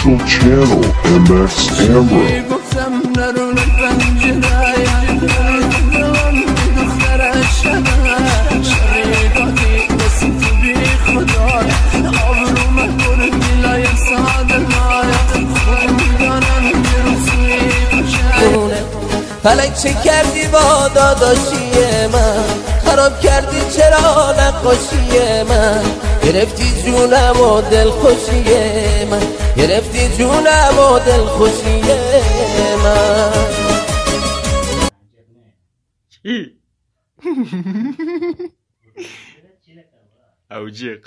official channel, MX Amra. فلک چه کردی با داداشی من، خراب کردی چرا نقاشی من، گرفتی جونم و دلخوشی من، گرفتی جونم و دلخوشی من. اوجق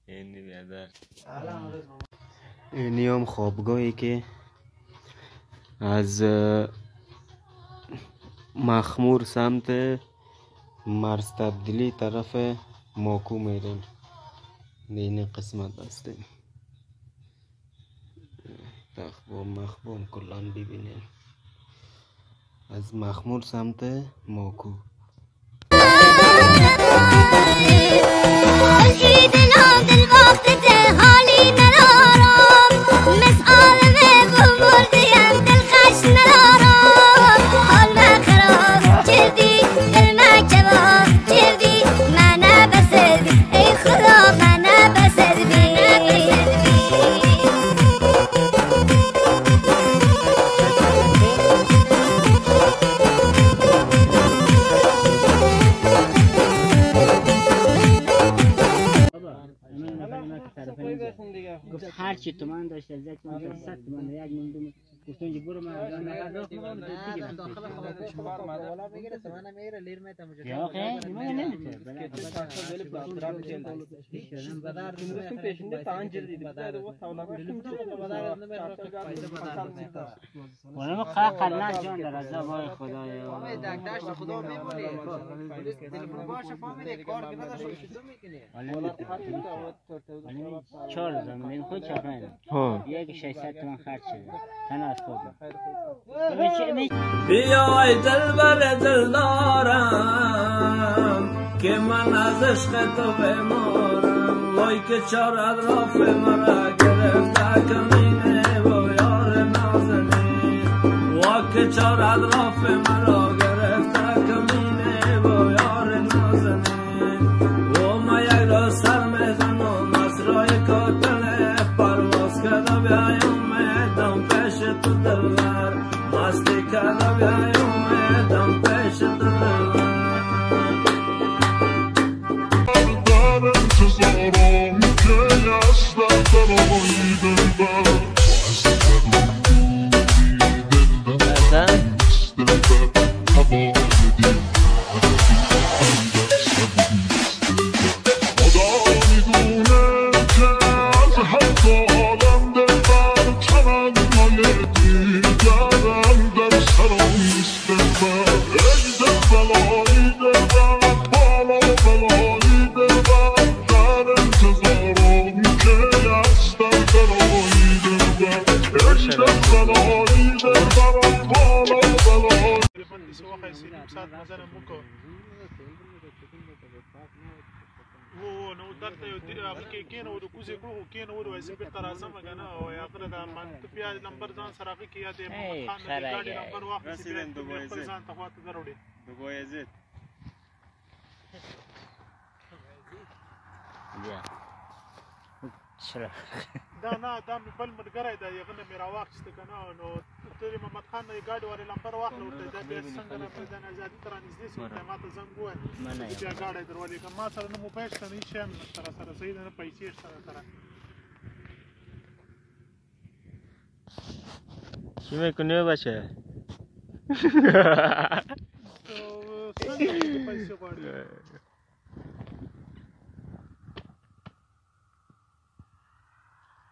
اینی بیادر اینی هم خوابگاهی که از مخمور سمت مرز تبدیلی طرف ماکو میریم. این قسمت هستیم مخبوم کلان ببینیم از مخمور سمت ماکو. گفت هر چی تومن داشت از یک تومن 100 تومن یک نمیدونم گفتم برو من نفر دیگه داخل خودش کار اومده والا میگیره تومن میگیره لیر میتم مجه یا اخی من نمیشه بدر پیشنده پنج دیدی بدر و تولا بدر والا ما قلنا جان در از وای خدایا داشت خدا میمونه تلفن باشه فهمیده کار که نداشت چطور میکنه والا 4 زمین خود چقدر یک 600 تومن خرج شده تن از خودم. بیای دلبر دلدارم که من از عشق تو بمارم، وای که چارد راف مرا گرفته کمینه و یار نازنین، وای که چارد راف مرا گرفته کمینه و یار نازنین، و ما یک را سر میزنم از رای کاتل پرواز کرده بیایم میدم پیش تو دلبر، مستی کرده بیایم میدم پیش تو دلبر. در انتظارم که هستم برای دلبر، و نو دلته یو هغه کې نو د کوزې کړو کې نو د وایسي په ترازم کنه او یا غره د منت بیا نمبر ځان سره کې یا د محمد خان د ګاډي نمبر واخیسي په ځان ته خواته دروړي دوباره زد دا نه دا مې بل ملګری دی هغه نه مې راواخیسته کنه نو ته محمد خان د ګاډي ورې نمبر واخله ورته دا بیا څنګه نه په ځان ازادي تر نږدې سو ته ما ته زنګ وویل بیا ګاډی درولې که ما سره نه موبایل شته نه هېڅ شی هم نشته راسره صحیح ده نه پیسې شته راسره چی میکنی بچه؟ څنګه پیسې غواړي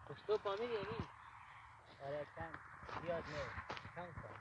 پښتو فامیل یې نه اره کم زیاد نه کم کن